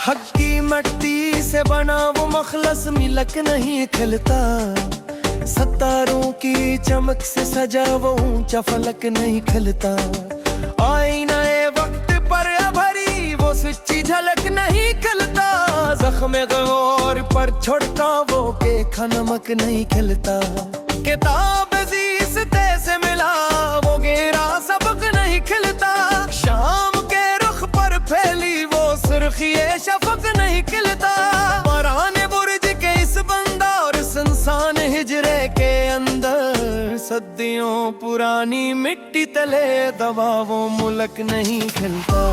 हक की मिट्टी से बना वो मखलस मिलक नहीं खिलता, सितारों की चमक से सजा वो ऊंचा फलक नहीं खिलता। आईना वक्त पर भरी वो सच्ची झलक नहीं खिलता, जख्म गौर पर छोड़ता वो देखा नमक नहीं खिलता। किताब जीसते से मिला वो गेरा सबक नहीं खिलता, शाम के रुख पर फैली वो सुर्खिए शफक नहीं खिलता। पुराने बुर्ज के इस बंदा और संसान हिजरे के अंदर, सदियों पुरानी मिट्टी तले दबा वो मुलक नहीं खिलता।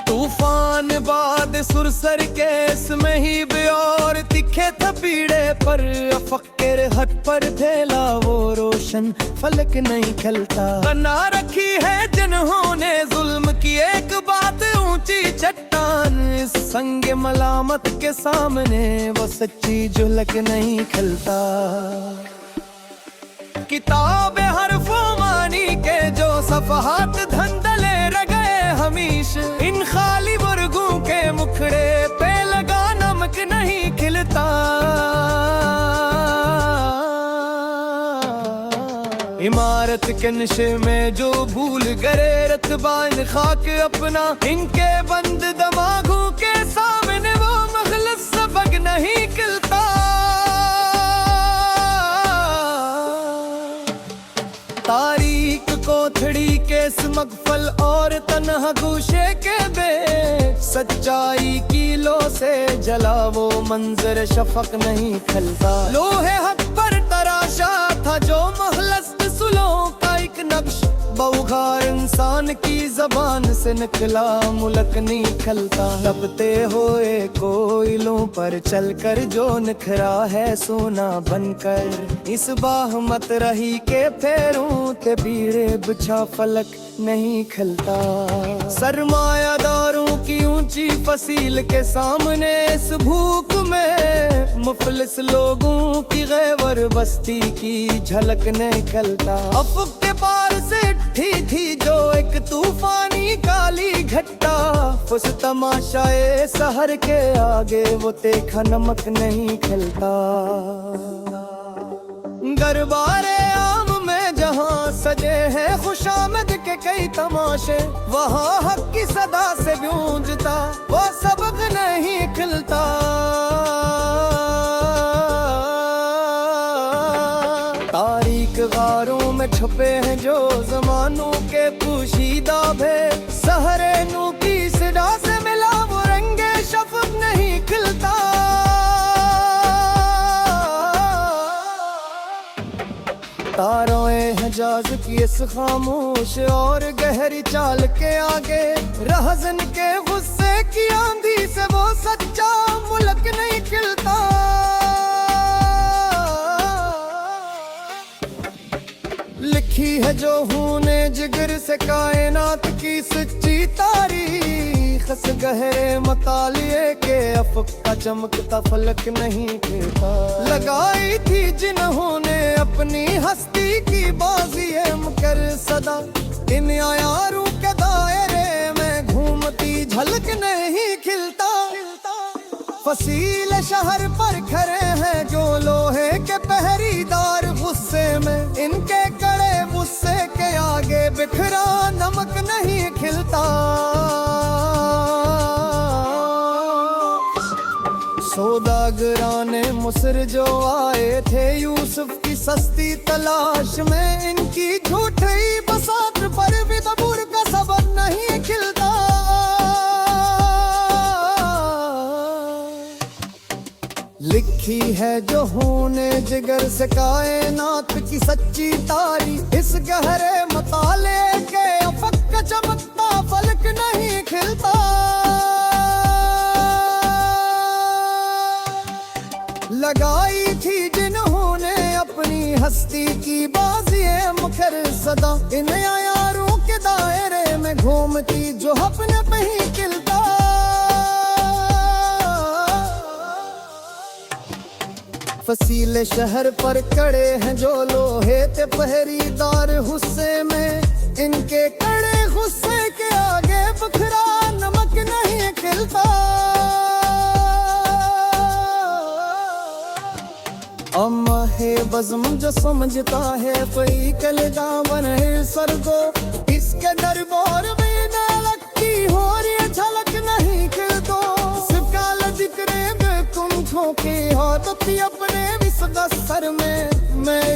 तूफान बाद सुरसर के इसमें ही और तिखे थपीड़े पर फक्र हक पर धेला वो रोशन फलक नहीं खलता। बना रखी है जिन्होंने जुल्म की एक बात ऊंची चट्टान, इस संग मलामत के सामने वो सच्ची झलक नहीं खलता। किताब हरफों मानी के जो सफहात धंधले रह गए हमीश, इन खाली वर्गों के मुखड़े पे लगा नमक नहीं खिलता। इमारत के नशे में जो भूल गए रतबान खाक अपना, इनके बंद दिमागों के सामने वो मखलस सबक नहीं खिलता। तारीख कोठड़ी के इस मगफल और तन्हा गोशे के बेच, सच्चाई की लो से जला वो मंजर शफक नहीं खलता। लोहे हक पर तराशा था जो महलस सुलों का एक नक्श, बौखार इंसान की जबान से निकला मुलक नहीं खलता। तपते हुए कोयलों पर चलकर जो निखरा है सोना बनकर, इस बाह मत रही के फेरों ते बीड़े बिछा फलक नहीं खलता। सरमायादारों की ऊंची फसील के सामने इस भूख में मुफलिस लोगों की गैवर बस्ती की झलक नहीं खलता। अफक के पार से थी जो एक तूफानी काली घट्टा, उस तमाशाए सहर के आगे वो देखा नमक नहीं खलता। गरबारे आम में जहाँ सजे हैं खुशामद के कई तमाशे, वहाँ हक की सदा से गूंजता वो सबक नहीं खिलता। तारीख गारों में छुपे हैं जो जमानों के पोशीदा भेद, सहरे नू की सदा से मिला वो रंगे शफक नहीं खिलता। तारों हजाज की इस खामोश और गहरी चाल के आगे, रहज़न के गुस्से की आंधी से वो सच्चा मुल्क नहीं खिलता। लिखी है जो हूने जिगर से कायनात की सच्ची तारीख, इस गहरे मतालिए के अफक का चमकता फलक नहीं खिलता। लगाई थी जिन्होंने अपनी हस्ती की बाजी मकर सदा, इन यारों के दायरे में घूमती झलक नहीं खिलता। फसील शहर पर खड़े हैं जो लोहे के पहरीदार गुस्से में, इनके कड़े गुस्से के आगे बिखरा नमक नहीं खिलता। सौदागराने मुसर जो आए थे यूसुफ की सस्ती तलाश में, इनकी झूठी बसात पर भी तबूर का सबक नहीं खिलता। लिखी है जो होने जिगर से कायनात की सच्ची तारीख, इस गहरे मताले के अफक का चमकता फलक नहीं खिलता। लगाई थी जिन्होंने अपनी हस्ती की बाजिए मुखर सदा, इन यारों के दायरे में घूमती जो अपने पे ही खिलता। फसीले शहर पर कड़े हैं जो लोहे ते पहरीदार गुस्से में, इनके कड़े गुस्से के आगे बखरा नमक नहीं खिलता। अम्मा है बज़म जो समझता है कोई कलगा बन है सरगो, इसके दरबार में ना लगती हो रही झलक नहीं खिल दो। सिकाल जिक्रे में तुम ठोके हो तो अपने विश्व सर में मैं